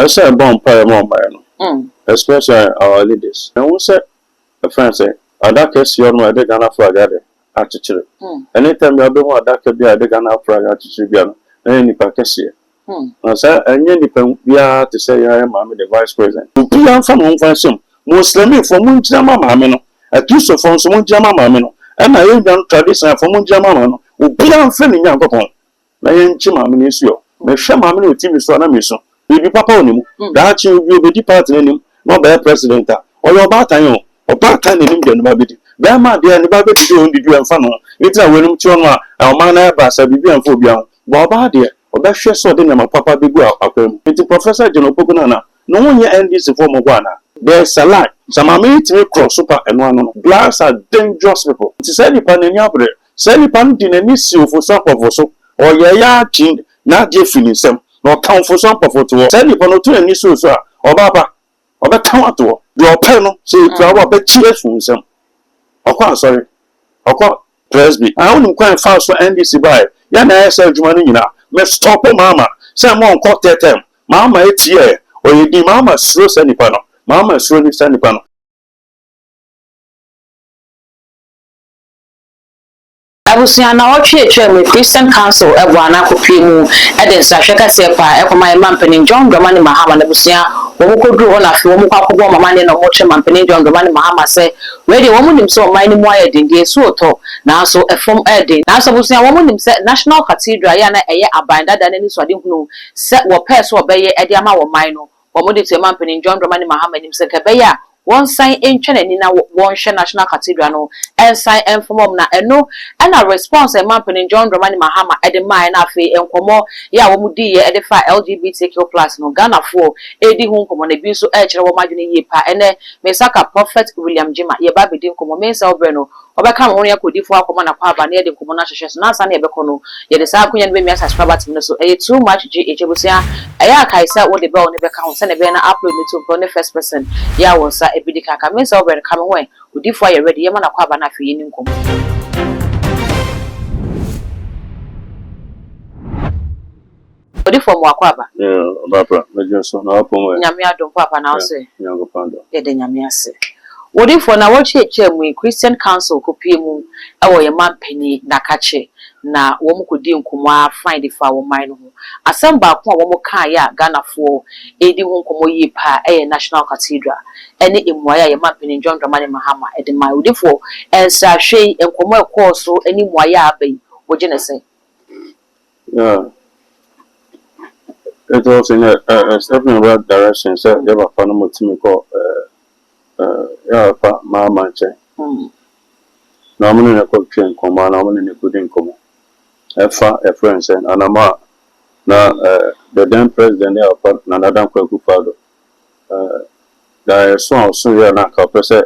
I said bomb pie more by especially our leaders. And we said a friend say, I that case you know I did Ghana flag attitude. Anytime you have been what that could be a Ghana flag attitude, any package. I said, and you depend we are to say I am the vice president. We are from home for some Muslim from Munjama Mamino, a kiss of from some Munjama Mamino, and I ain't done tradition from Munjama Mamino, who be unfriendly young couple. I ain't Chima Minisio, the Shamamino team is one of me. We be papa on him, that you will be departing him, not by president, or your battalion, or part-time in Indian Babity. Bama, dear, and Babity doing the and funnel. It's a William Choma, our man, Bass, a Bibian phobia, Baba, dear, or that she saw them, my papa big well. It's Professor General Pokunana. No one here ends the form of one. There's a line. Some are made to cross super and one. Blacks are dangerous people. It's a pan in Yabre. Sally pan in an issue for some of us, or ya chin, not Jeffy some. No count for some for to send you on to any so or Baba or the count to your panel, say flower but cheers from some. Of course, sorry. Of course, Presby. I only quite fast for NDC by Yana said Juanina. Let's stop Mama. Someone caught that time. Mama, it's here. Or you did Mama slow Sandy Pano. Mama slowly Sandy Pano. Abusia na oche me Christian Council ebwana kopiemu edensa hweka sepa ekoma mampeni John Dramani Mahama na abusia womukodru ho na fe womukwakobọ mama ne na omoche mampeni John Dramani Mahama se ready womunim so man ni mu ayedinde so oto na so efom eden na so abusia womunim se National Cathedral ya na eye abandada na ni so ade hunu se wo pese obeye ede ama wo man no womudim se mampeni John Dramani Mahama nim se kebeya one sign in China Nina one share National Cathedral no and sign and from na eno and a response a man in John Dramani Mahama at the mine afe and komo ya womudi ye edifa LGBTQ+ no Ghana for edi hon komo na bi so e kire wo madwene ye pa ene mesaka Prophet William Jima ye ba bedin komo mensa obreno obeka mo ya kodifo akomo na kwa aba na ye de komo na hwehwe so na asa na ye bekono ye de sa akunya no be mi subscriber team no so e too much GH busia e ya kaisa wo de be oni beka ho se ne be na upload me to the first person ya won sa ebidi kaka mensa obreno come when kodifo ye ready ye ma na kwa aba na afi ye ni nkomo Odifo mwakwaba. Baba, mejoso na hapo mwe. Nyame adom papa na ose. Nyango pando. Yede nyame ase. Odifo na woche mu Christian Council kopiemu ewo ye mampani na kache na wo mu kodi nkomo find fa wo man no ho. Asem ba ko wo mu kan ya Ghana fo edi ho nkomo yi pa National Cathedral. Ene emuaya ye mampani John Dramani Mahama edi ma odifo ensa hwe nkomo ekoso eni muaya abai wo gene se. Yeah. It was in a step in the right direction. So, you have a phenomenal team called Mama Manche. Normally, a coach in Coma, normally a good income. A friend saying, Anama, now the then president of Nanadan Kwekufado. There is so you're not a person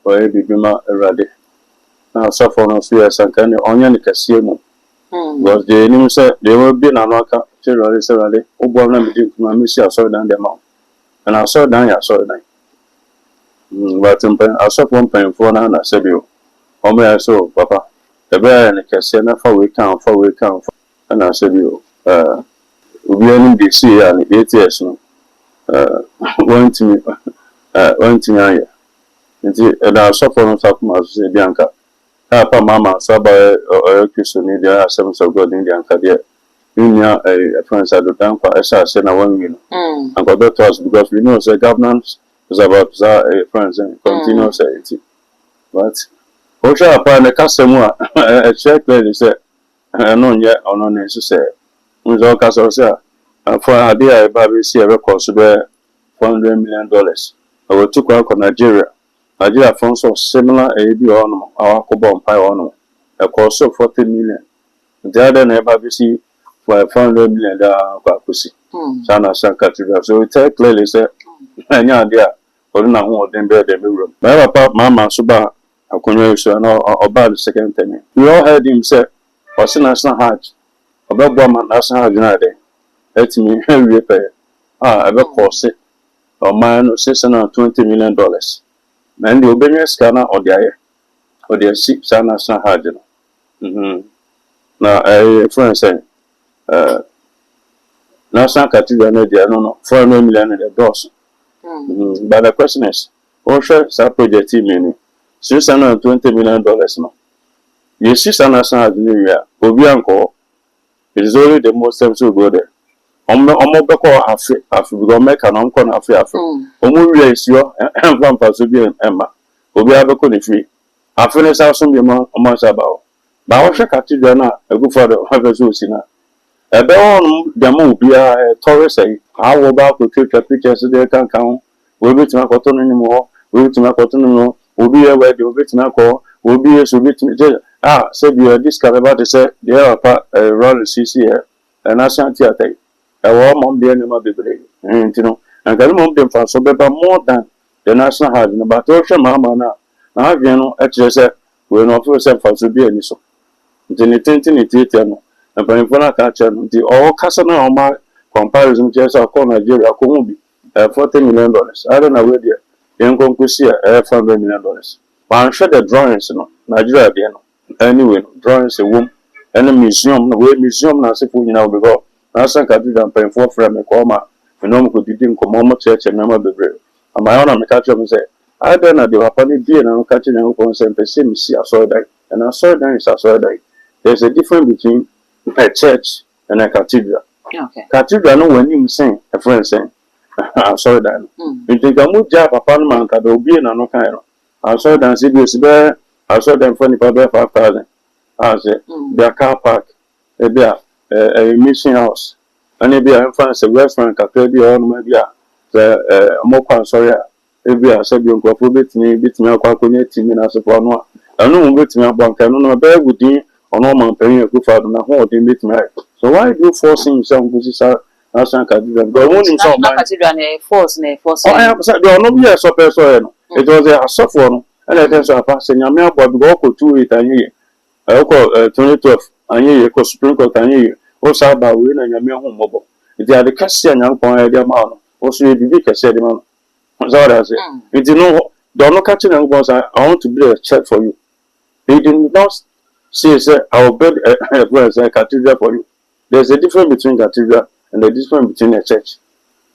or a bibima already. Now, so for no fears and can you only casino. Because the name said they will be an anaka. Severally, Obama did my mission. I saw down the mouth, and I saw down. I saw it. But I saw one pen for an I said, you, oh, may I saw, Papa, the bear and the casino for we count, and I said, you, we only be see and 8 years, one to me, and I saw for us, Bianca. Papa, Mamma, saw by a Christian India, 7 of God Indian career. A friend said, "Don't for SS in a 1 million." And got that to us because we know the governance is about a friends and continuous it. But Osha upon the customer, a check lady said, "I know yet or no necessary." With all Castle for an idea about see a record to bear $400 million. I will took out on Nigeria. Nigeria funds of similar AB on our Cobom Pie on a cost of 40 million. The other never see. For $400 million, Sana San Cathedral. So we tell clearly, say, any idea, or not more than bear the room. My papa, Mama, Suba, a conversation or about the second time. We all heard him say, what's in National Hajj? About Burma National Hajj United. Let me repay. I will cost it. Or mine $620 million. And the obedience scanner or the air. Or the ship National Hajj. Now, a friend saying, National Cathedral no 400 million in the doors. But the question is, also that project team $620 million no. You see some national new year, Obianko, it is only the most time to go there. Beko afi because make an uncle afi. Omu is your and vampire to be Emma. Obi abeko ni free. Afines house some amount about. But I was Cathedral now, a good father have a Zusina. A beon the moon be a tourist say, how about to take pictures they can count, will be to my cotton anymore, will be to my cotton no, will be a way to be to my call, will be a submit. Said you are discovered about to say, there are a roll CC and I shan't theatre. A warm the animal be brave, and can move them for so better more than the national had in about ocean mamma now. Now, you know, actually said, we're not for self to be any so. The tinting it, and Panifona catcher, the all Casana on my comparison just our call Nigeria, Kumubi, $40 million. I don't know where the young Concusia, $500 million. But I'm sure the drawings, Nigeria, anyway, drawings a womb, and a museum, the way museum, as if we know because. National Cathedral paying for frame coma, and no could didn't come church and number be brave. And my honor, catch up and say, I don't know the Wapani dear and I'm catching a consent the same see I saw that, and I saw that is I saw that. There's a difference between a church and a cathedral. Okay. Cathedral, no when you sing, a friend saying, I saw that. You think I moved job upon man, can be in no kind. I saw that CBS there, I saw them funny for 5,000. I said, their car park, there. A mission house. And maybe I find a restaurant, a baby or maybe a more sorry. Maybe I said, you go for bit me, bit me, as a one. I know bit me about can no bear with you or no man paying a good father and a whole thing bit me. So why do you forcing some good National Cathedral? But when you saw my force, I have said, there are no be a super soil. It was a soft one, and I guess I passed in your mail, but we go to it and ye. I call 2012. Anye ko Supreme Court anye o sa ba we na nyame ho mbobo iti ade kase nyankon e de ma no o so e bibi kase de ma no so that say iti no do no catch nyankon say I want to build a church for you. He did not say I will build a cathedral for you. There's a difference between cathedral and the difference between a church.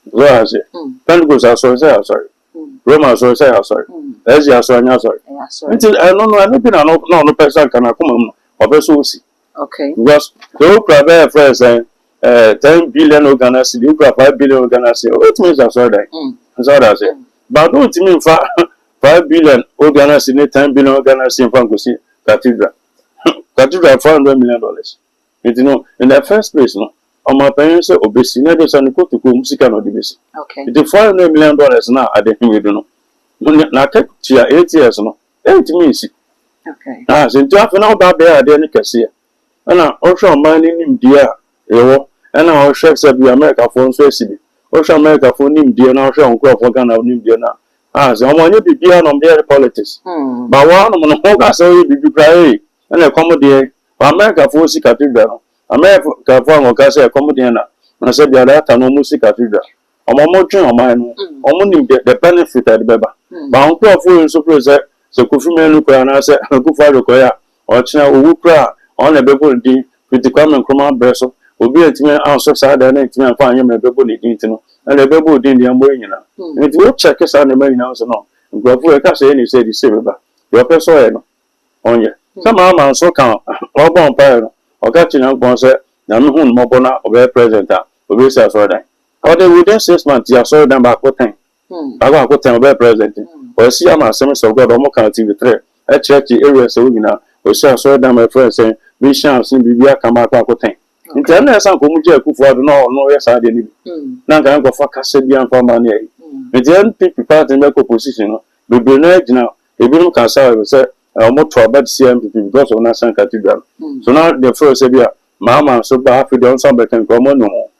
So I say Pentecost are sorry Roma so say sorry Asia so anya sorry until I no be no person can come obeso. Okay. Because the whole private friends 10 billion organized, you got 5 billion organized. What means that's all that? That's all I say. But don't mean 5 billion organized in 10 billion organized in Fangosi Cathedral. Cathedral $400 million. You know, in the first place, no. On my parents say obesity, never send go to music and obesity. Okay. The $400 million now at the we don't know. Now take 8 years, no. 8 means. Okay. So to have now that there at the end can see. And also mining him dear, and our chefs of the America for Sweden. Also America for him dear now, show uncle for Ghana of New Dear now. So I want you to be on their politics. But one of the Hoga say be cry and a comedy America for Cathedral. America for Ocasa comediana. And I said the other no music cathedral. I'm more on mine, only the benefit at the Beba. But uncle for so present, so Kufuman look and I said, Kufa Koya, or China Ukra. On a people with the common command vessel will be a team outside side and a team and find him a people in and a people didn't the way you know. It will check us on the main house or no. And go for a castle and he said, the same about your person on you. Some man so count or born parent or catching up one set, Namun Mobona or a president will be so that. Or they within 6 months, you saw them back what time. I got what time of president. Or see, I'm a semester of God or more country with 3 a church area so you know. We shall show them my friends saying, we shall see Bibia come back with thing. Internet some Kumuja for no, yes, I didn't. Now I'm going for Cassidian for money. The young people part in medical position, we be now, they don't cancel, say, I'm more trouble CMP because of National Cathedral. So now the first idea, Mamma, so bad for the ensemble can come on no more.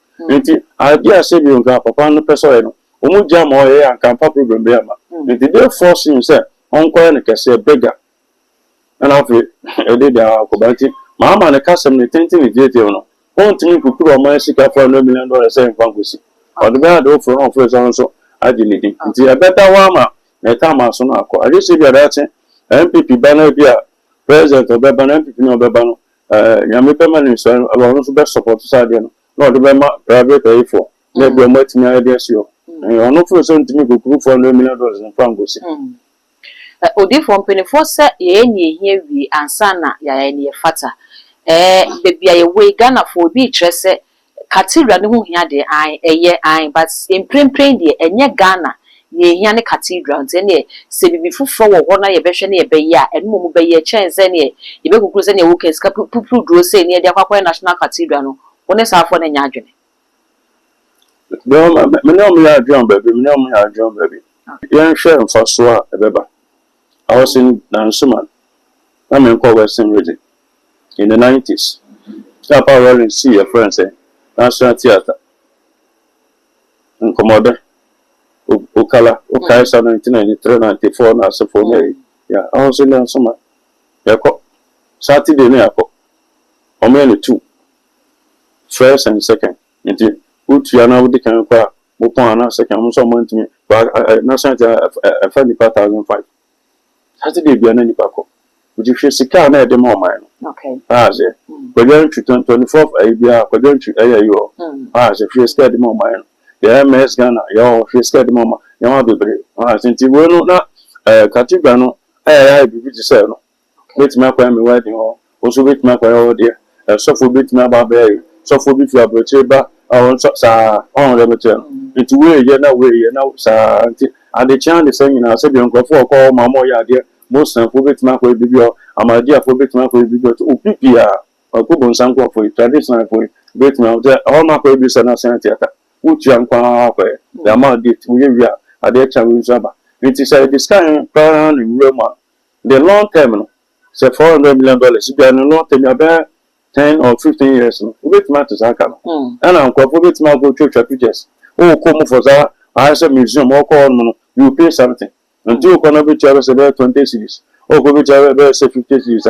I dare say you got Papa no person, Umuja more and can pop problem. If they force himself, Uncle and Cassia beggar. And after I did our Kobanti, Mamma and a custom, the tinting is yet, you know. One thing to put on my sicker for $1 million saying Fangusi. Or the bad offer on first also, I didn't. Until a better warmer, a time as soon as I receive your dancing, MPP banner beer, president of Beban, MPP no Bebano, Yami permanent, I was also best support society, no the be private for na be mo timi idea sio ono for so ntimi go group $400 million in francs odi for mpanyinfo se ye nye hia wi ansa na ya ne fata bebia ye we Ghana for bi trese cathedral ne ho hia de an eye an but imprempren de enye Ghana ye hia ne cathedral nti ne se bibi fufo wo ho na ye behwe ne ye be ya eno mo be ye chense ne ye be kukuru se ne wo keska pupuru duro se ne de akwa national cathedral no woni sa afọ ne nya adwene me no me adwon baby yan share mfaso a ebeba I was in Nansuman. I'm in Western region in the 90s. Stop out and see a friend say National Theatre in Commodore Okala, Okaisa 1993, 94, as a for me. Yeah, I was in Nansuman. Yako Saturday, Yako. Only two. First and second. Indeed, good Yana would can qua Mopana, second, someone to me, but National Theatre, I found the 2005. Saturday be any bako. Would you feel sick? I made them all mine. Okay. As a we're going to 24th, we're going to AIO. As if you're scared, more mine. The MS Ghana, you're scared, mama. You want to be brave. As in, you will not Catigano, I be to say no. Wait, my family wedding or also with my dear. So for bit my barberry, so for bit your brother, I want on the return. Into way, you know, sir. And the chance saying, I said, Uncle for call my more dear, most and for bit my way, I'm a dear for bit my way, to PPR, or Kubon Sanko for traditional for bit my all my babies and a theatre. Which young Quape, the amount did we are at the Chavuzaba. It is a discussion plan in Roma. The long term, say $400 million, if you are not in about 10 or 15 years, bit matters I come. And I'm for bit my go church pictures. Oh, come for that. I said museum or call you pay something. Until you can be charged about 20 cities. Or go be charged about 50 cities.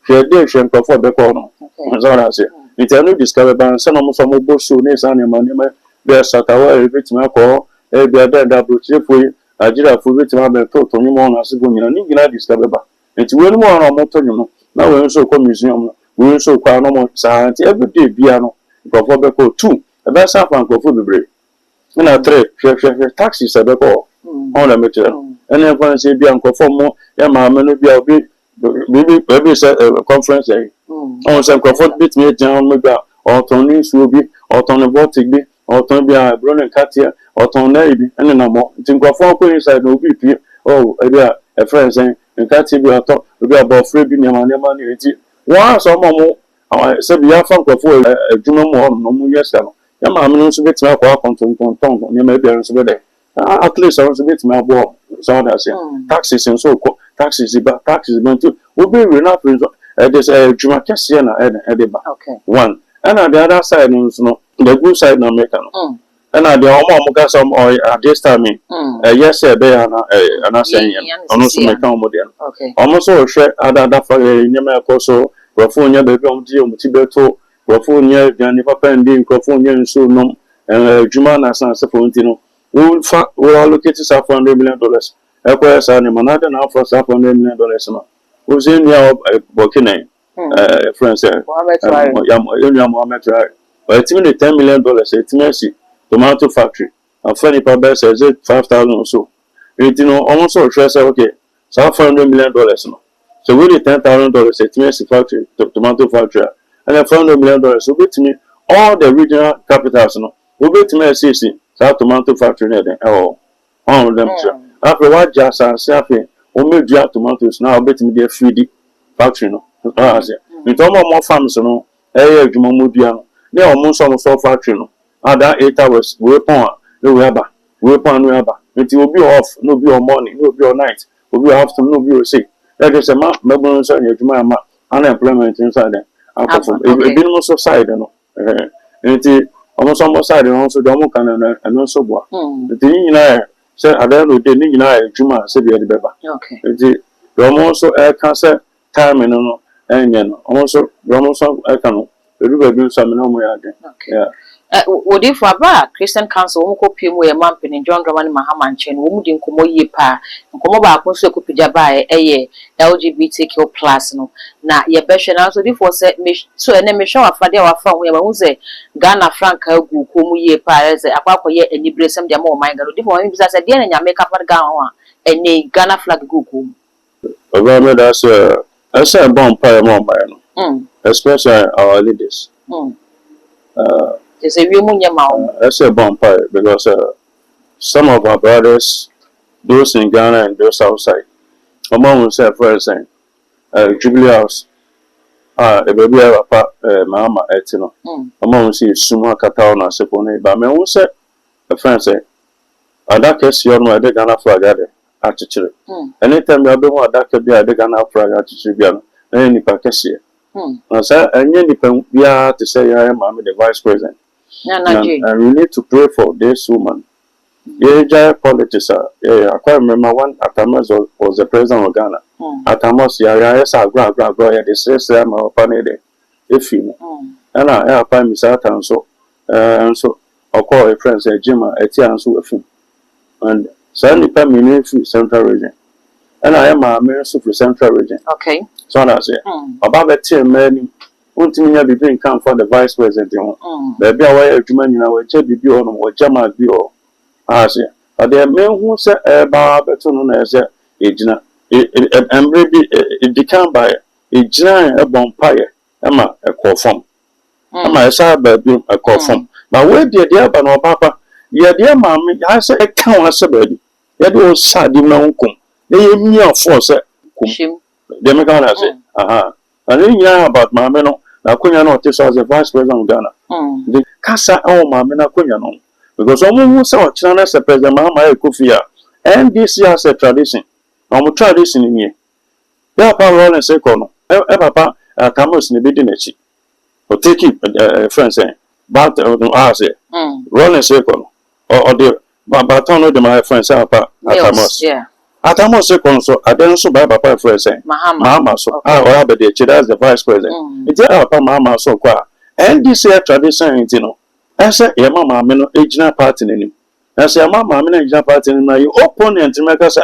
She did she for the corner. That's all I say. It's a new discovery by some of some both soon is animal. There's a tower, a bit my call, a be a dead double chip for you. I did a full bit of my thought on you more as a woman. I need to discover. It's well more on motor. Now we're so come museum. We're so quite normal science every day. Piano. Go for the code 2. The best half and go for the break. And I trade taxis at the call on the material. And then when I say Bianco for more, yeah, my man will be a bit maybe conference. On some comfort bit me down maybe or Tony's will be or Tony Vortic be or Tony be a Bruno Katia or Tony and then no more. Think of 4 inside no BP. Oh, a friend saying, and Katia be a talk, will be about 3 billion money. Once or more, I said, we have found for a Juno more, no years ago. Yeah, I'm not so bit my work on Tonton, you may be on some day. At least I was a bit my work. So that's it. Taxes and so taxes about taxes going to will be enough. There's a Jumacasiana and okay. One. And on the other side, the good side, no make and I the almost some or at this time, yes, they are not saying, and also make modern. Okay. Almost all share other for a Yamacoso, Rafonia, the Gomdio, Tibeto. California, Johnny Papa and Dean California and so no, and Jumana San Sapontino. We will allocate $500 million. Equus and Manada now for $500 million. Who's in your Burkina, France, Mohammed, but it's only $10 million. It's Mercy, tomato factory. And Fanny Papa says it 5,000 or so. It's almost all stress, okay, $500 million. So really $10,000, it's Mercy factory, tomato factory. And $400 million will be to me all the regional capitals. Will be to me CC, South Tomato Factory, all of them. After what just and Safi, we made your tomatoes now, bet me their 3D factory. No, I say, with all more farms, no, Jumamudiano, they are almost almost all factory. No, other 8 hours, weapon, weapon, it will be off, no be your morning, no be your night, will be afternoon, no be your sick. That is a map, Melbourne, Juma, unemployment inside them. Minimum society, no. And almost almost side and also the Mokan and also what. The thing I said, I don't know, the thing I Juma said the Beba. Okay. The also air cancer time and also air canal. The river do some no more again. Okay. Would if Waba Christian Council won't copy more a month in John Dramani Mahaman chain, whom didn't come ye pa, and come back also could be jabai LGBTQ plus no na ye behwe na so before say me so ene me hwe afade a wafa ho ye ma hu say Ghana franca gu komu ye pa say akwakoye anibresem de ma o man galo before me bisa say de na nyame ka par Ghana ho a ene Ghana flag gu komu oba me that's I say bomb pie more man especially our leaders they say we munya ma I say bomb pie because some of our brothers, those in Ghana and those outside, among themselves, for example, Jubilee House, the baby have a mama etino. Among them, Suma Katao na Sepone, but me who said a friend say, "Ada kesi ono ade Ghana flag ade atichire." Anytime you have been one ada kebi ade Ghana flag atichire biano, na ni pa kesi. Na say enye ni pa bia to say ya mama the vice president. And we need to pray for this woman. Yeah, politics. I quite remember when Atamos was the president of Ghana. Atamos, yes, I go, they say, I'm a panade. If you know, and I find Miss Atanso, and so I call a friend, say, Jim, Etian, so with him. And suddenly, Pammy, Central Region. And I am a minister for Central Region. Okay. So I say, about the 10 men. One thing you be come for the vice president. Baby, I wear a human in our check be on or Jama be all. I say, but there are men who say, Barbeton as a Ejina, and maybe it become by a giant a bonfire, Emma a call from. Emma, I saw a call from. But where dear but no papa, yeah, dear mammy, I say a count as a baby. That was sad in no come. They me a force, they make on as it. I didn't hear about Mameno, Nakunya notice as a vice president of Ghana. The Casa oh Mamena Kunya. Because someone who saw China as a president, Mama Kufia, and this year as a tradition. I'm tradition in here. Yeah, Papa and Secono, Papa, Camus in the Bidinachi. Or take it, friend saying, but I say, Roland Secono, or the Batono de my friend Sapa, Atamos. Yeah. Atamos Secono, so I don't so by Papa friend saying, Mama, so I will have the Chida as the vice president. It's a Mama so qua. And this year tradition, you know. I say, Mama, Ejina party in him. I say, Mama, Ejina party in my opponent. I say,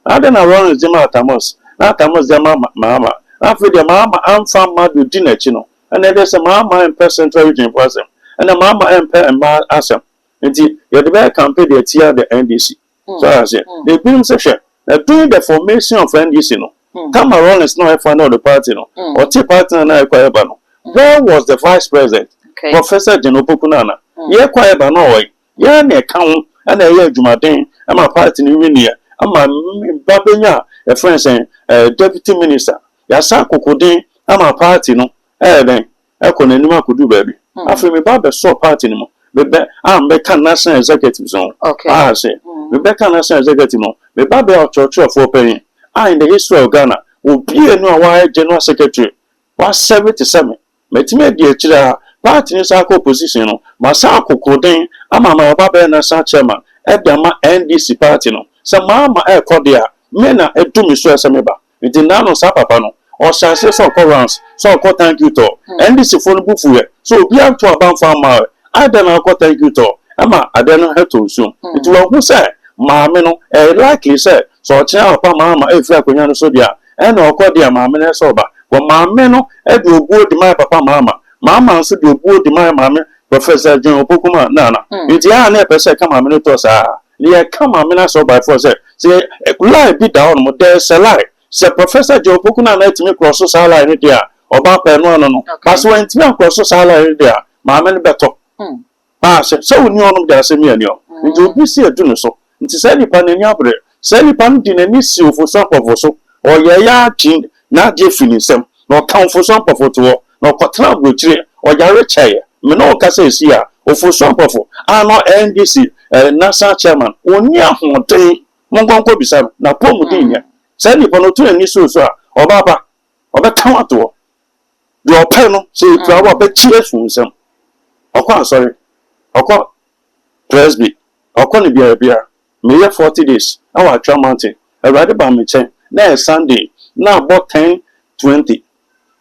I don't know wrong as Jima Tamos. Not Tamos, the Mama. After the Mama, I'm from Madu dinner, Chino. And then there's a Mama and Central Region person. And a Mama and Ma Assam. And you're the very campaign, the TR, the NDC. So I say, they bring session. They're doing the formation of NDC. Come around and not find out the party. Or Tea Party and I quite about. Where was the vice president? Professor Genopokunana. Ye quiet by no way. Ye near count and a year Jumadin. I'm a party in Winia. I'm a Babina, a friend saying, deputy minister. Yasako Kudin, I'm a party no. Then, I couldn't could do baby. After me, Baba saw party no. I'm Becca National Executive Zone. Okay. I say, Rebecca National Executive no. The Baba Church of 4 penny. I in the history of Ghana will be a no wire general secretary. 177. Metime dear Chira. Party in Sako position, Masako Kodin, Amama Baba and Sa chairman, Edama NDC party no. Some Mama Air Cordia, Mena Edumi Suasameba, with the Nano Sapapano, or Sase so Corans, so call thank you to NDC phone buffue. So be up to about farmer. I don't know what thank you to. Ama, I don't know how to soon. It will who say, Mameno, likely said, so Chia Mama, if I could Sodia, and or Cordia Mamma sober. Well, Mameno, Edu good my papa Mama. Mama said you would demand mammy, Professor General Pokuma Nana. It's ya never say come a minute or so. Near come a minute so by force. Say, a lie be down, there's a lie. Say, Professor Joe Pokuna let me cross the sala in there. Or Bapa no. Pass when to cross the sala in there. Mamma better. So we know there's a million. It will be see a do so. It is any pan in your bread. Sally pan didn't miss you for some of us. Or ya chin, not Jeffin some, nor count for some of us. No Quatra Butcher or Yarechaya, Meno Cassia, or for some of I'm not NDC, NASA chairman, or near Monte, Mongonco Bisam, Napomudinia. Send you on to any Susa, or Baba, or the Tomato. Your panel, say, flower, but cheers from some. Or sorry, or Presby, or Connie Beer, May 40 days, our Tram Mountain, a rather by me chain, now Sunday, now about 10:20.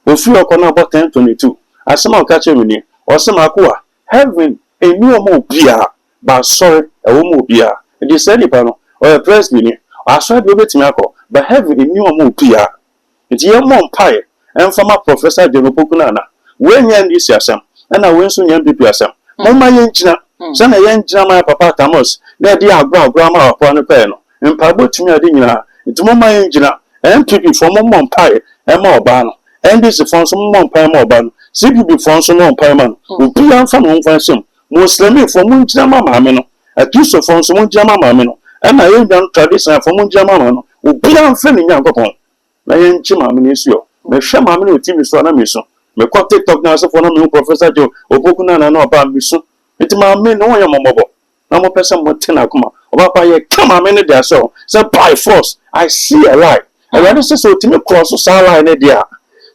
If you are about 10:22, as some catch me, or some aqua, having a new more beer, but sorry, a woman beer, it is any panel, or a press mini, aso be betimi akọ but heaven ni omo pia nti ye mo mpae emfama professor Jenopoku na we nya ndi siasem na we nso nya mpp asem mama ye nkyina se na ye nkyina ma papa Tamos na de agro ma papa no pe no mpabo tumi ade nyina nti mama ye nkyina MPP for mo mpae e ma oba no NDC for nso mo mpae ma oba no CPP for nso mo mpae ma no obi anfa no nfa nsem Muslim for mo nkyina ma maame no Kristo for nso mo nkyina ma maame no na ye nyan tradition for mo nkyina ma maame no obi anfa ni nyankopon na ye nkyima maame no esuo me hwe maame no TV so na me so me ko TikTok na so for na me Professor Jenopoku na oba me so enti maame no ye momobo na mo pese mo tena kuma oba pa ye kama maame no dia so say by force I see a lie and say so timi cross so lie na dia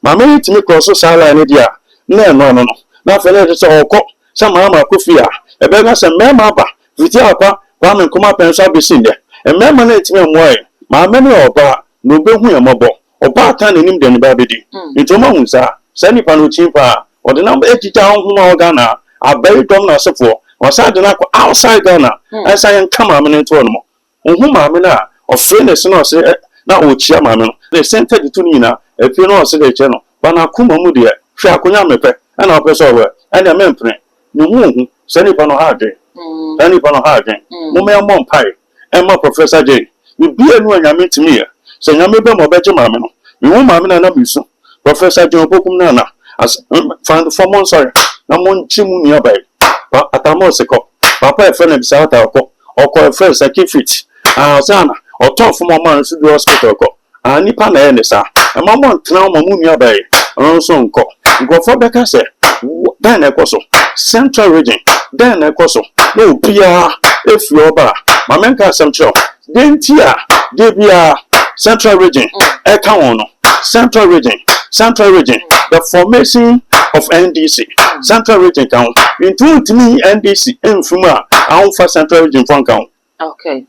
maame ni timi cross so lie na dia na no na fele say okọ say mama Kofi a e be na say mema ba fiti akwa kwa me kuma penso abesin de e mema na timi moye maame ni oba no be hu ye mobo oba aka na nim de ne ba bedi enti ma hu sa sani pa no chimpa o de na ejija ho ma Ghana abai dom na sefo o sa de na outside Ghana asa yen kama me nto no mo hu maame na o freeness na o se na o chia maame no the center de tuni na e fi na o se de che no ba na kuma mu de hwe akonya mepe na o pese o we na me mpre ni hu sani pa no ha de sani pa no ha de mo me mo mpai e ma Professor J ni bia nu anyame timi ya se nyame be mo be je maame no mi hu maame na mi so Professor Jenopoku na as for mon sorry na mon chimu ni abai pa Atamos ko papa e friend bisa ta ko e friend certificate sana o ton fo mo man su do hospital ko nipa na e ne sa e mo mon tena mo mu ni abai so nko fo be ka se dan e ko so central region dan e ko so na obia e fi oba ma men ka sem cho dentia de bia central region e ka won no central region the formation of NDC central region count into me NDC infuma for central region fund count okay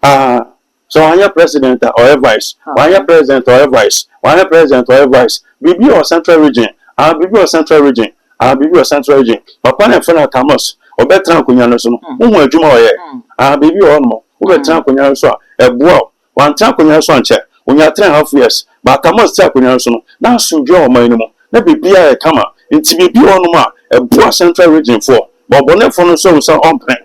so I am president or vice I am president or vice bibi or central region bibi or central region bibi or central region papa na fena Tamos obetra konya no so no hu adwuma oye bibi or no obetra konya so a eboa wan tra konya so anche onya 3.5 years but Tamos tra konya so no na sunjo o man no mo na bibia e kama nti bibi onu ma eboa central region for bobone for no so onpen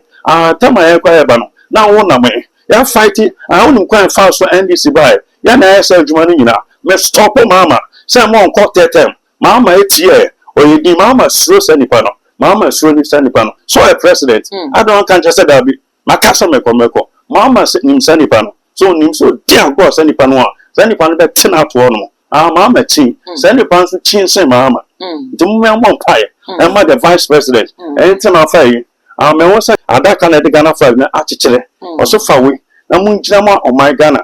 tama ye kwa eba no na wo na me ya fight wonu kwa fa so NDC by ya na esa adwuma no nyina me stop mama say mo nko tetem mama etie oyedi mama sro sanipa no mama sro ni sanipa no so a president I don't can just say that be makasa meko mama nim sanipa no so nim so dia go sanipa no sanipa no be tena to no mama chi sanipa so chin say mama dum me mo pai and the vice president anything afa yi me wo say adaka na de Ghana flag na achichere o so fa we na mun jira ma o my Ghana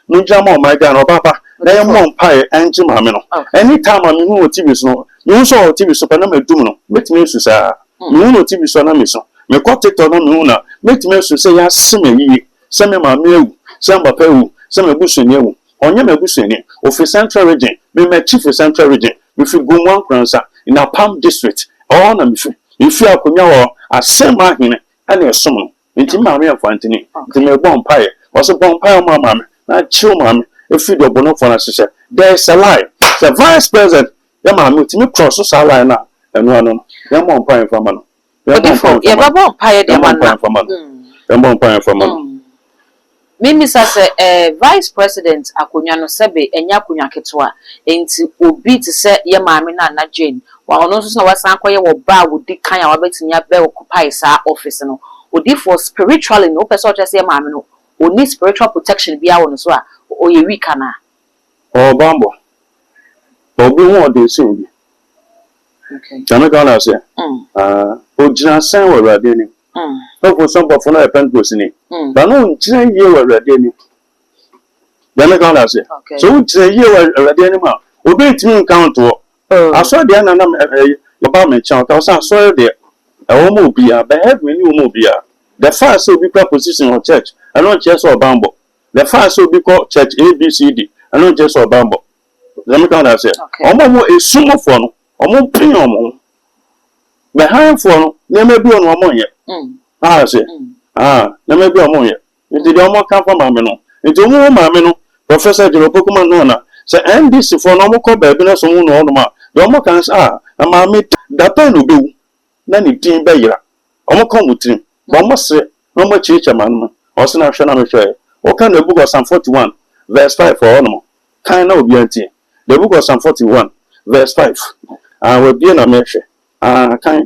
mun jira ma o my Ghana papa na ye mo pai enji mame no anytime me hu TV so you so TV so pa na medum no metime su sa me hu TV so na me so me ko TikTok no me hu na metime su say ya seme yi se me mame ewu se mbapa ewu se me busuani ewu onye me busuani of central region me chief central region me fi Gumwan Kransa in a Palm district all na me fi akonya wo asema hene ana esom no nti maame afantini nti me bon pae wo so bon pae ma maame na chill maame e fi do bono for na sese there's a lie the vice president ya maame nti me cross so lie na enu ano ya bon pae fa ma no ya ba bon pae de ma ya bon pae fa ma Mimi sase vice president akonya no sebe enya akonya ketwa enti obi ti se ye maame na Jane wa ono so na wasan koye wo ba wo di kan ya wabetimi abe occupy sa office no odi for spiritually no person just ye maame no oni spiritual protection bia wo no so a o ye weak na bambo obi won dey say bi okay jana gala say o jina san wo rade ni for some for na Pentecost ni ba no jina ye wo rade ni jana gala say so jina ye wo rade ni ma obi timi count wo aso de na yo ba me chan ta so aso de e wo mo bia be have me ni wo mo bia the first so be position of church I don't just so bambo the first so be church ABCD I don't just so bambo let me count that say omo esumo for no omo pin omo be han for no na me bi ono omo ye say na me bi omo ye nti de omo kan for ma me no nti omo maame no Professor General Pokuma no na say NDC for no mo ko ba bi na so mu no no ma de omo kan sa na maame da pen no bewu na ne din ba yira omo kan mutrim ba omo se no mo chicha man no o se na hwe na me hwe o kan the book of Psalm 41 verse 5 for no kan na obi antie the book of Psalm 41 verse 5 we bi na me hwe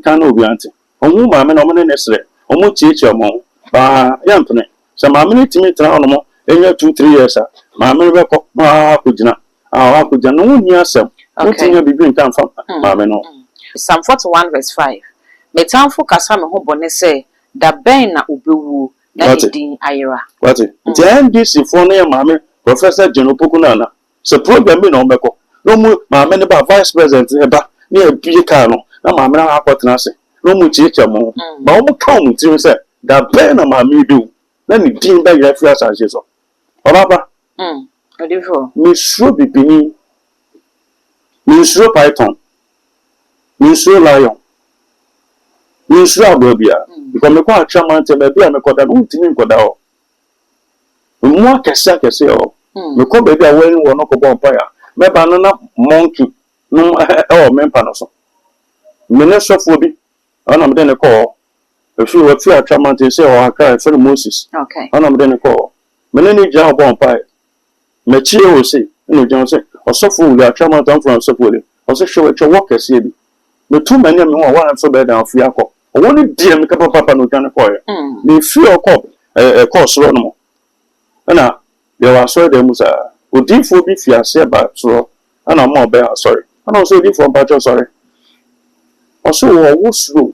kan na obi antie omo maame na omo ne nesre omo chicha omo ba yampene se maame ne timi tra no mo enya 2-3 years maame be ko ma akugina akugina no ni asem no tinya bibi nkan fa maame no Psalm 41 verse 5 metamfo kasa me ho bone se da ben na obewu na din ayira wati NDC for na maame Professor General Pokuna na se program bi na ombeko no mu maame ne ba vice president e ba ne abie ka no na maame na akotena se no mu chicha mo ba o mu ka mu tiri se da ben na maame bi na ni din ba yira fi asase so Obaba. Odifo. Misro bibini. Misro python. Misro lion. Misro abobia. Because me kwa chairman te me bia me koda no ntimi nkoda ho. Mu akese ho. Me ko be bia wen wo no ko bon pa ya. Me ba no na monkey no mempa no so. Me ne sofo bi. Ana me de ne ko. Efi wo fi a chairman te say o aka e Moses. Okay. Ana me de ne ko. Menene jam bon pai me chie o se no jam se osofo wi atwama tan from osofo le oso hwe che work ese bi me tu mani me ho wa so be dan afi akọ owo ni die me ka papa no twan ko ye me fi okọ course ro no na there was so dem musa odifo bi fi ase ba so ana mo be sorry ana so odifo ba cho sorry oso wo slow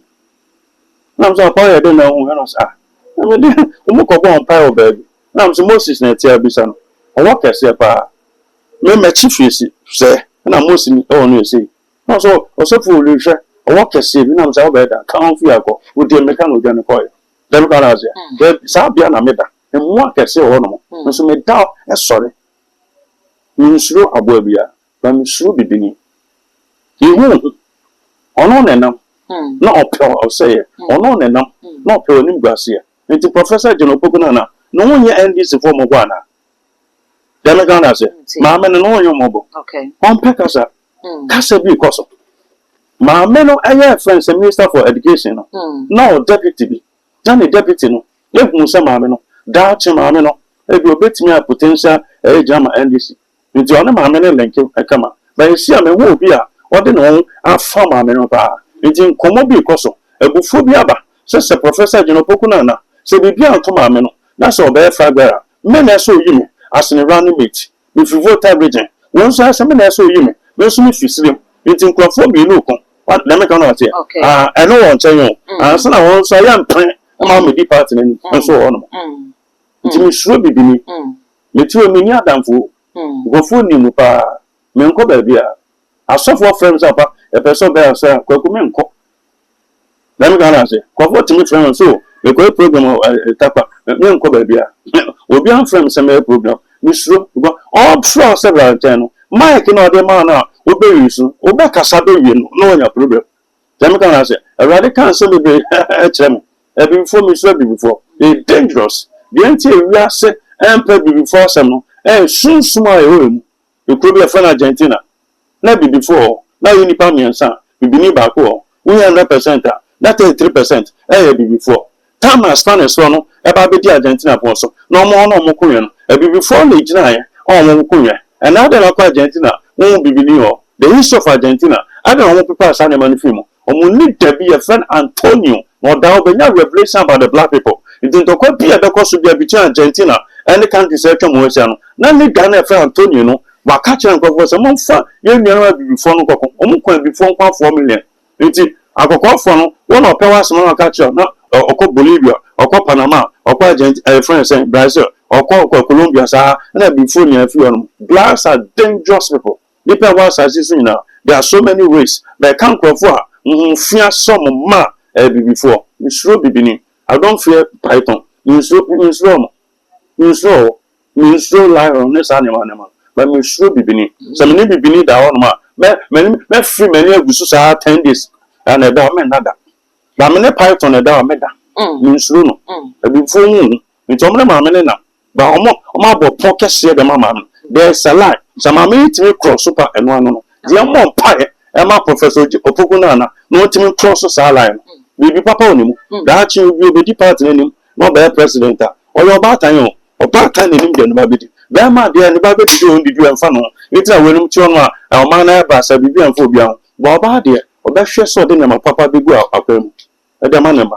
na so pa ye de na hu na so me de o mo ko bon pai o baby na mse Moses na tia bisa no o waka se pa me chifisi se na Moses ni o no se no so o so fu hwe o waka se bi na mse o be da kan fu akọ o de me kan o gane ko ye dem ka na se de sa bia na me da e mu waka se o no no so me da e sorry mi nsuro abo bia ba mi nsuro bibini ihu ono nenam na opio o se ye ono nenam na opio ni mguase ye nti Professor General Pokuna na no nye NDC for mo gwana dem ga na se maame no nye mo bo okay on pekasa kasa bi koso maame no aye friends minister for education no no deputy bi na ne deputy no e hu se maame no da che maame no e bi obetimi a potential e jama NDC nti ona maame no lenke akama ba esi a me wo bi a ode no afa maame no pa nti nkomo bi koso ebufu bi aba se Professor General Pokuna na se bi bia to maame no na so be fagbara me na so yi me as in running mate if you vote region won so as me na so yi me so me fisire nti nkrofo bi no kon what let me come out here I know won chen yo so na won so ya mpan ma me di party na so ho no nti me suro bibini me ti o me ni adamfo gofo ni mu pa me nko ba bia asofo friends apa e person be so kwaku me nko let me come out here kwafo timi friends so we go program tapa me nko ba bia obi an friends say program me suro go all through several times Mike no dey man na obe yusu obe kasa be wi no nya problem let me come out here already can so be chem e be before me suro be before e dangerous the anti we are say empe be before some no sunsuma e o mu e ko be fa na Argentina na be before na you nipa miensa bibini ba ko 100% that is 3% be before time as far as no e ba be di Argentina pon so no mo kunye no e be before na gina ye o mo kunye and now they like Argentina won bibini ho the history of Argentina I don't want people say na film o mo need to be a friend Antonio no da obenya revelation about the black people it don't go be a because be between Argentina and the country say twem ho sia no na ni Ghana friend Antonio no wa catch and go for some fa ye nua be before no kokon o mo kwan before 4 million nti akoko fo no won o pe wa so no catch na oko Bolivia oko Panama oko Argentina France Brazil oko Colombia sa na before ni afi on blacks are dangerous people people was as you know there are so many ways but can crop for fear some ma before me sure bibini I don't fear python me sure lion ne sa ne ma but me sure bibini so me bibini da on ma me free many agusu sa 10 days and e da me nada ba me ne python e da me da me sure no before me to me ma me ne na But omo pocket say the mama. There's a line. Some amount to cross super and one no. The amount pie. Emma Professor Opokunana. No to cross the line. Bibi papa onimu. That you will be departing him. No be president. Or your bataillon. Or part-time in Indian Babidi. Bema dear and Babidi do you and Fano. It's a winning chona. Our man Abbas a Bibi and Phobia. Baba dear. Or that she saw dinner my papa be go up him. At the man.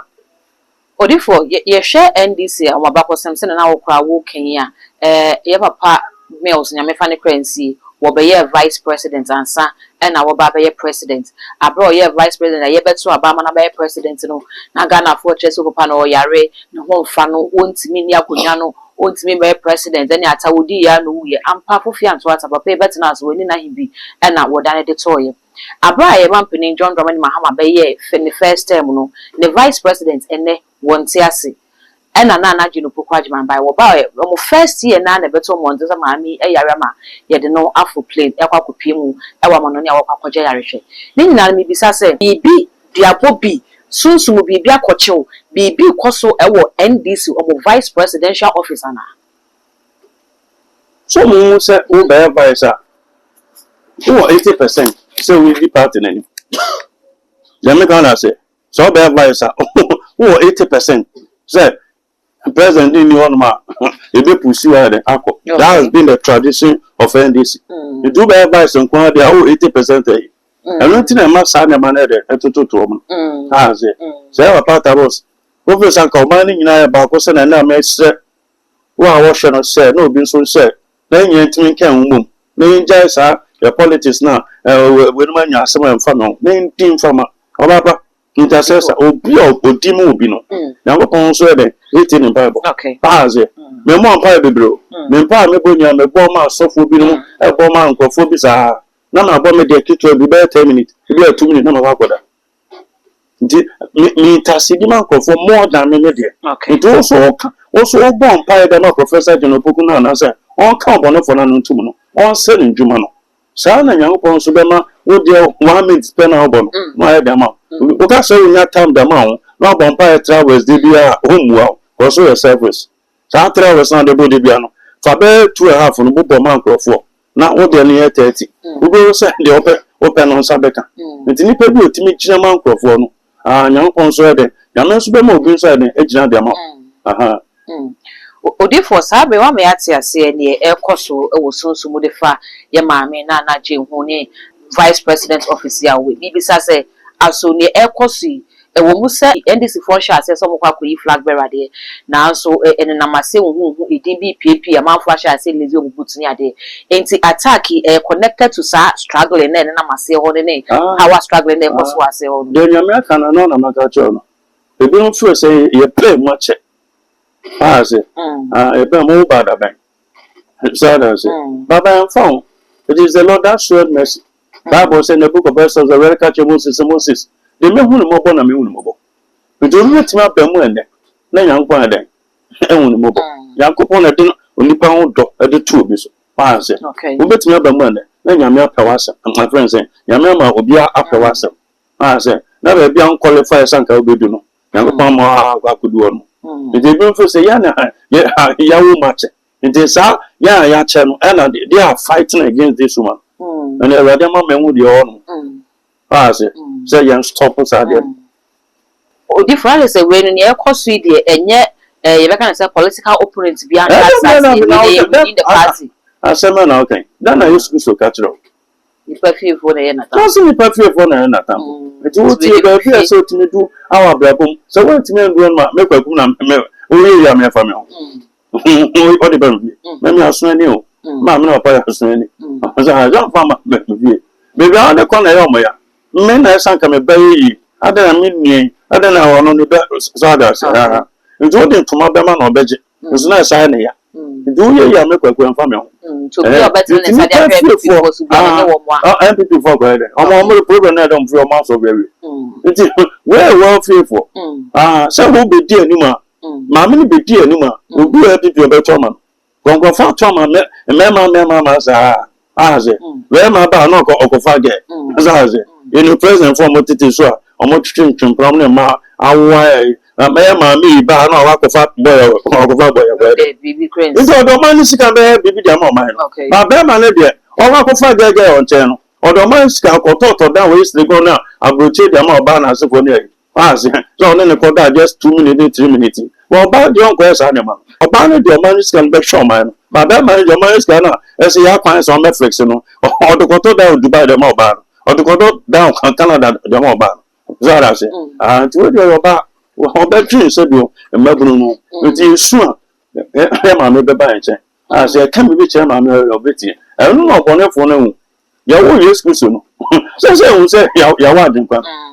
Odifo ye share NDC a wabako Samson na wokra wo Kenya ye papa Mills nya mefa ne currency wo be ye vice president ansa na wo ba be ye president abro ye vice president ye beto abama na be ye president no na Ghana for chese papa no yare ne ho mfa no wontimi ni akonya no wontimi be president any atawodi ya no ye ampa fofi anto ata papa betina so woni na hibi na wo dane de toye abra ye mampeni John Dramani Mahama be ye the first term no the vice president ene wontiase ena na anaji no pokwajiman by wo ba mo first year na beto mo nzo maami yare ma ye de no afro plane yakwakopi mu wa mo no ne akwakwaje yare hwe ni nyina mi bisa se bibi diabobi sunsumu bibi akochew bibi koso ewo NDC o vice presidential officer na so mo say wo be vice who 80% so we be party nani Jamaica Ghana say so be vice who 80% say president in one ma e be pursue the akọ that has been the tradition of NDC you do be vice on kwa dey who 80% and nothing na ma sa na ma na dey etototo om ha say our part boss professor ka ma ni nyina ba ko se na ma se wa wo hwe no se na obi nso se na nyentimi kan mum na nja sa the politics na we no nya asem emfa no na ntim fama obaba intercessor obi odimu obi no na go pon so e written in Bible pause me mo ampa bebro me mpa me bonya me bo ma sofo bi no e bo ma nkofo bi sa na na bo me de kitwa bi be 10 minutes bi 2 minutes na ma kwakoda nti me intercede man nkofo more than me de nti also bo ampa de na professor John Opokunana na say on ka bo no for na ntum no on se ndwuma no sa na nyankopon so be ma wo de 1 minute pe na obo no ma ya de ma o ka so nya time de ma ho na bo ampa travels de bia homua also your service sa travels na de bo de bia no fa be 2.5 no bo ma nkrofo na wo de ne 30 wo go say de open no sa beka nti ni pe bi otimi kina ma nkrofo no nyankopon so de nyame so be ma obi so de agina de ma aha Odifo sabe wa me ate ase ne ekoso ewo sunsumu de fa ye maame na anaje hu ne vice president office ya we bibisa se aso ne ekoso ewo musa NDC for sure ase so mokwa koyi flag bearer de na so enenamase hu edin bi PP amanfo sure ase lezi obutuni ade enti attack connected to sa struggle na enenamase ho ne how struggle na ekoso ase ho de nyame aka na no na maka cho no ebi no fu say ye play much say ebe mo bad aben so that say baba found it is the Lord that showed mercy Bible says in the book of Exodus the very catch Moses de me hunu mo bo na me hunu mo bo nti ru tima ba mu ene na yankwa ade ehunu mo bo yankopon na de onipa ho do de tu obi so say wo betima ba mu ene na nyame apawasa my friend say nyame ma obi apawasa say na ba bia qualify sanka obedu no yankopon mo akudu no nti bi mfo say ya wo match nti sa ya che no and they are fighting against this woman and everybody ma menwu de ono say yan stop us there o different say when ne ekoso de enye ye be kan say political opponent bi an in the party asema na okay then I used to catch it ni perfect na ye na ta so ni perfect na ye na ta eti wo tie be fi so timi du awa brabom so when timi ndu ma me kwakum na me o ye ya me fa me o de be me me aso ani o ma me na pa ya aso ani so ha ja fa ma me bi an de kon na ye o mo ya me na sanka me ba yi adana me nuen adana wono ne be so ada se ha ndu de ntoma be ma na obeje nso na sa na ya ndu ye ya me kwakum fa me o so be obeje ne sa dia people so be ne wo mo MPP for go there omo program na don free omo so be nti well faithful say who be there anima ma me be there anima obi MPP obeto ma gongo fa to ma me ma sa say we ma ba na okofa ge say you know president for motiti so omo twin problem ma awa my mammy, but I walk of fat boy or baby cranes. This other man is can be baby, mine. Okay. My bear man, or walk of fat girl on channel. Or the man scout or thought of that ways they go now. I will take them all banners of one day. So then the quarter just 2 minutes, 3 minutes. Well, about the uncle animal. A banner, your man is can be show man. My bear man, your man is gonna, as a young man on Netflix, or the quarter down to buy them all ban. Or the quarter down Canada, the more ban. Zara say, and to your about what dreams said you, and Mabuno, it is sure. I'm a baby. I say, I can't be chairman of Betty. I don't know what for no. Your yes, Kusuno. So say, Yawadin.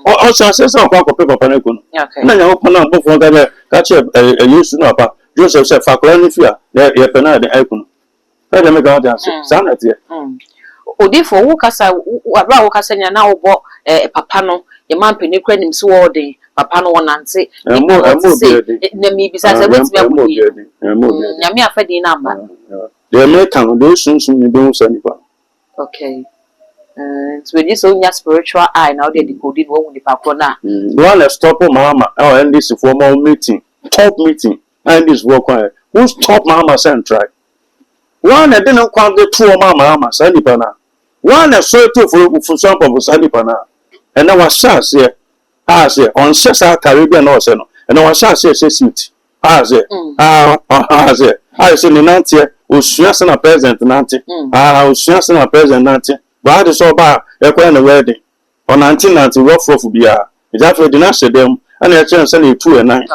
Or success of paper panacon. Then you open up before that catch a use to know about Joseph said, Faculty fear, there, your penal the icon. Let them go down, sanity. Odifo wo kasa wabra wo kasa nya na wo bo papa no ye man pani kra nim so wo den papa no wonante na mi bisa se wetimi abudi nyame afadi na amba they make can do soon you don't send it. Okay. So this onya spiritual eye now they decoded what the papa na one stop mama and this formal meeting top meeting and this work who stop mama send try one I didn't count the two mama send it. One a so to for some of Salipana, and I was shas here, as on Sessa Caribbean also, and I was shas here, suit, as I said, Nancy was just a present, Nancy, I was just a present, Nancy, but I saw bar a kind of wedding on 1990 rough for Bia, is that for the national them, and I chance only 2 and 9,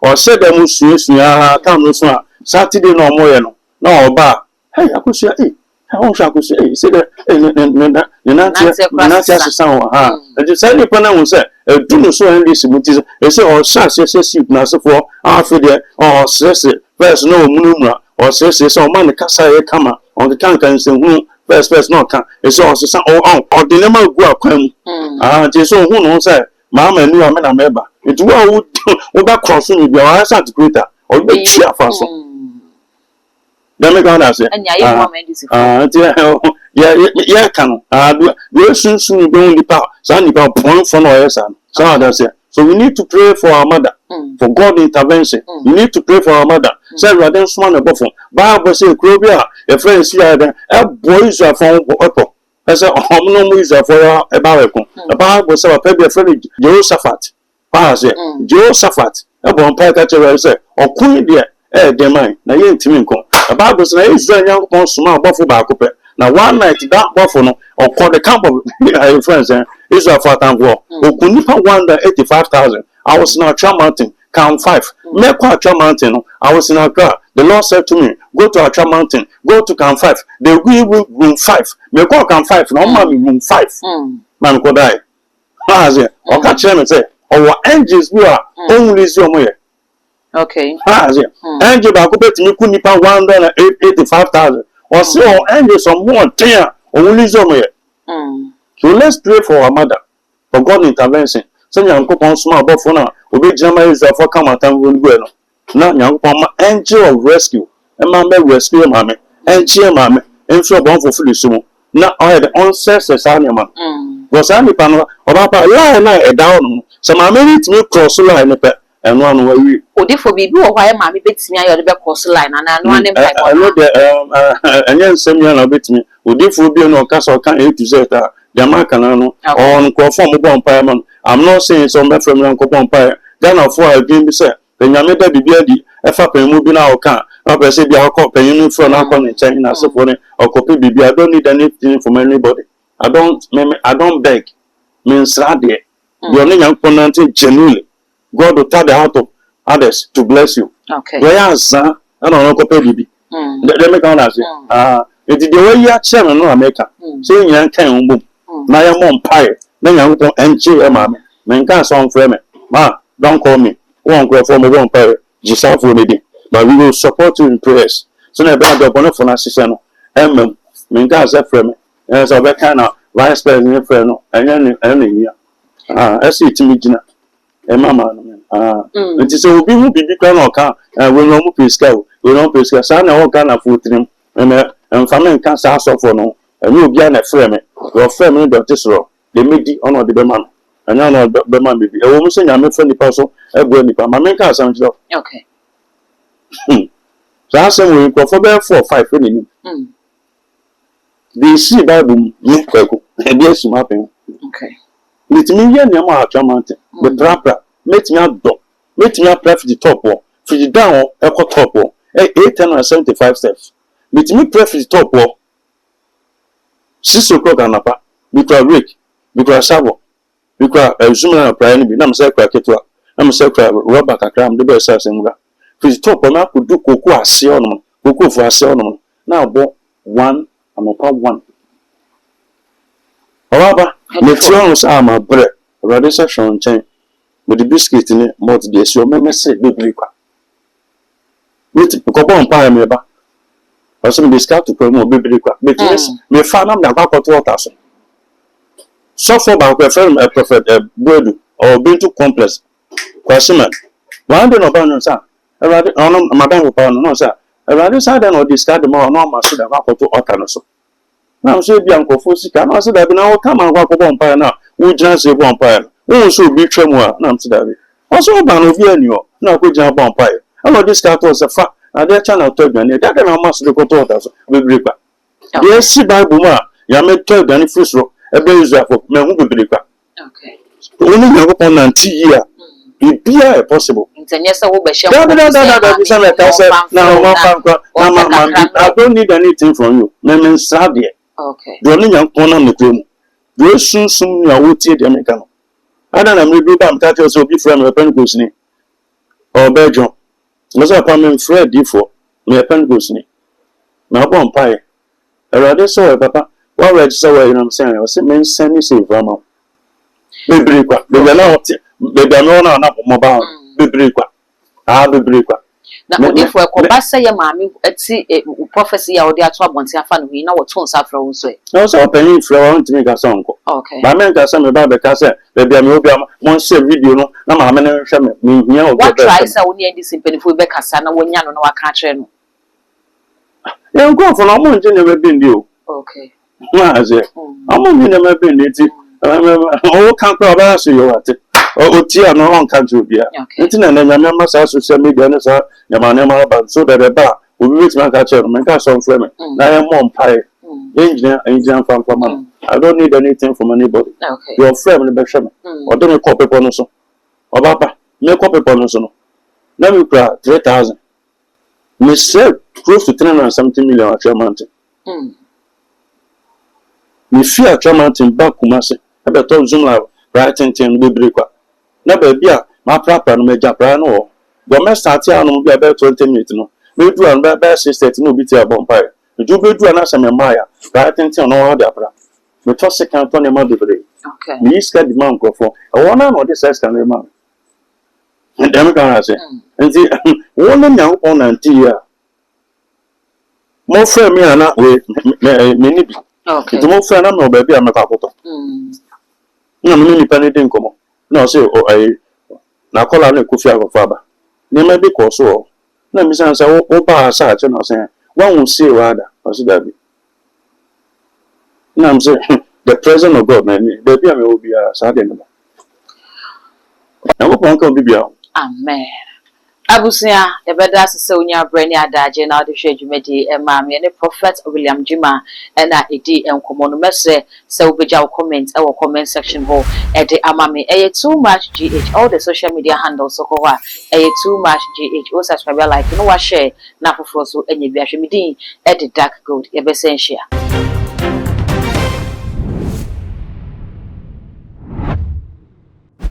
or said them was come Saturday no more, no bar, hey, I could say, I could say, say that Nancy sound, and you say, Pana say, do not so end this, which is a say, or such as a soup, Nasa for after there, or says it, first no munumra, or says it's all man, the Casa Kama, on the Kankans and whom first no can, it's also some or the name of Guaquem. Just so who knows that, Mamma and you are men a member. It will back crossing with your eyes at greater, or be cheer for some. Let me go and say, yeah, can you soon don't leap out. Son, about point for no son. So we need to pray for our mother, for God intervention. We need to pray for our mother. Say, rather than swan above him. Bible say, Crobia, a friend, see, a boys are from Apple. I said, no more is for a barracle. The Bible said, a friend, Jehoshaphat. I said, Jehoshaphat, a bomb packer, say, or Queen dear, dear mine, na yen timinko. The Bible says, Israel young upon small buffalo back. Now, one night that buffalo or called the camp of friends, Israel for time war. Who could nipa 185,000. I was in our Tra Mountain, count 5. Make a Tra Mountain. I was in our car. The Lord said to me, go to our Tra Mountain, go to count 5. They will room 5. Make a count 5. No mommy room 5. Man could die. Or catch them and say, our angels we are only so. Okay. Angel back up to me, couldn't nipa 185,000. Or so angels some more 10 only somewhere. So let's pray for our mother, for God intervention. So young couple small buffalo, will be German for come at time will go. Now young angel of rescue, and mamma rescue mammy, and cheer mammy, and so born for Filisumo. Now I had the ancestors animal. Was any panel about a lie down. So my minute to cross the line and one way. Odifo be why mammy bits me out of the cross line, and I know the and then send me a bit me. Odifo be no castle can't eat to say that. Yamakano on conform bomb. I'm not saying some from Uncle Bompire. Then of what I've been said. Then Yameda Bibi, if I can move in our car, I say the alcohol paying for an alcohol in China, so for or copy Bibi. I don't need anything from anybody. I don't beg. Means Radie. You're not young ponant genuinely. God will tell the heart of others to bless you. Okay. Whereas, I don't know, copy Bibi. Let me go on as it is the way you are chairman of America. Saying young can boom. Na ya mom pie na nya go enche mama me nka so frame ma don't call me won go for me won pie jisa for me but we will support you in prayers so na be do bono for na sise no me nka say frame so be kind of vice president frame no enya esi timi gina mama no it is obi hu bibi kwa no ka we no mu peska sa na wo ka na futrim family nka sa so for no and you be an frame your family don't this wrong. They made the honor the man. And now no be man baby. E wo mu se nyame fa nipa so e go nipa. Ma men ka asam jiro. Okay. So asam we ko for be 4 5 ni ni. They see Bible mu kwaku. E bi asum happen. Okay. Litimi ye nneema atwamante. Be trapra. Metimi ado. Metimi apra fi the top one. Fi the down e ko top one. 875 steps. Metimi press the top one. 6 o'clock anapa. Because rake. Because shovel. Because zoom na prayer ni bi na me say kwa ketwa. Na me say kwa rubber kakra am de be say asemura. Fi the top na ko du koko ase ono. Koko fu ase ono. Na abo 1 anopa 1. Awaba, me ti on sa ma bre. Rade sa shon chen. With the biscuit ni malt de so me say bebri kwa. Wait, ko bon pa me ba. Aso me discount to promo bebri kwa. Me fa na me akwa to water so. So for ba ko firm a prophet bread or bintu complex. Kwasima. One day no ba no sa. Rade ono madam pa no sa. Rade sa da no discount mo no ma so da akwa to water no so. Na so bi ankofo sika na so da bi na wo kama akwa ko bon pa na wo jina se bon pa wo so bi twam a na so da bi so ba no bi ani o na ko jina bon pa e discount to se fa na de channel to gani da na ma so ko to ta so bebere pa de si bible ma ya me to gani fusro e be user for me hu bebere pa okay oni ya ko na nti ya bibia e possible ntenye se wo be hye da bi say ka say na ma fa na ma I don't need anything from you me sad there. Okay. Do ni yan kono ne kwem. Do sunsun ya wotie de meka no. Ada na me bi ba am ka tell so bi frame Pentecost ni. O bejo. Mo say pa me Fred for me Pentecost ni. Na bo mpai. Erade so e papa. Wa register we you know I'm saying. I say men send say vama. Bebere kwa. Be na wotie. Be da no na mo ba. Bebere kwa. Ah bebere kwa. Na odifo ekoba say ye maami ati prophecy ya odi ato abonte afa no na wo ton safra wo so e no so open flower ntimi ka so nko okay ba men ka say me ba be ka say be bia me obi am mo share video no na ma me ne hwe me hia obi what try say woni edi simpenifo be kasa na wonya no na waka kire no ye nko fo na mo nje ne be ndi o okay na aze amo nje ne be ndi ti o kan ko ba so yo ate o ti ano on kan ju bia nti na na nyame ma sa social media ne sa nyama ne ma ba so da ba obi wit man ka chere me ka so frame na ye mo mpai engineer from man I don't need anything from anybody okay your friend be hwe me o do me copy po no so o papa me copy po no so no na me kra 3000 me save close to 370 million at month me fear at month back kumase e be to zoom live writing thing be break kwa na ba bia ma prapra no me japra no go me start ya no bia be 20 minutes no me do an be 6:30 no bi ti abompai me do be do na se me maya writing thing no ha japra me to second to ne ma be break okay me iska di man go for e wona no this is can man and dem kan say nti wona nya on anti ya mo frame me ana we me ni bi okay nti mo frame na me ba bia me ka koto na me ni pani den komo na say o ai na kola na Kofi Akofo ba ni ma bi ko so na mi san say o ba sa che na say wan wu say wa da o si da bi na am say the presence of God na ni da bi am e obi a sa de no ba na wo pon ka obi bia amen abusia yebeda asese onya brani adaje na ode hwe dwumedi maame ne prophet William Jima na edi enkomo no mese se obeja comment e wo comment section ho e de amame e too much gh all the social media handles so ko wa e too much gh o subscribe like no wa share na foforo so enya bi ahwe medin e de dark gold yebesen share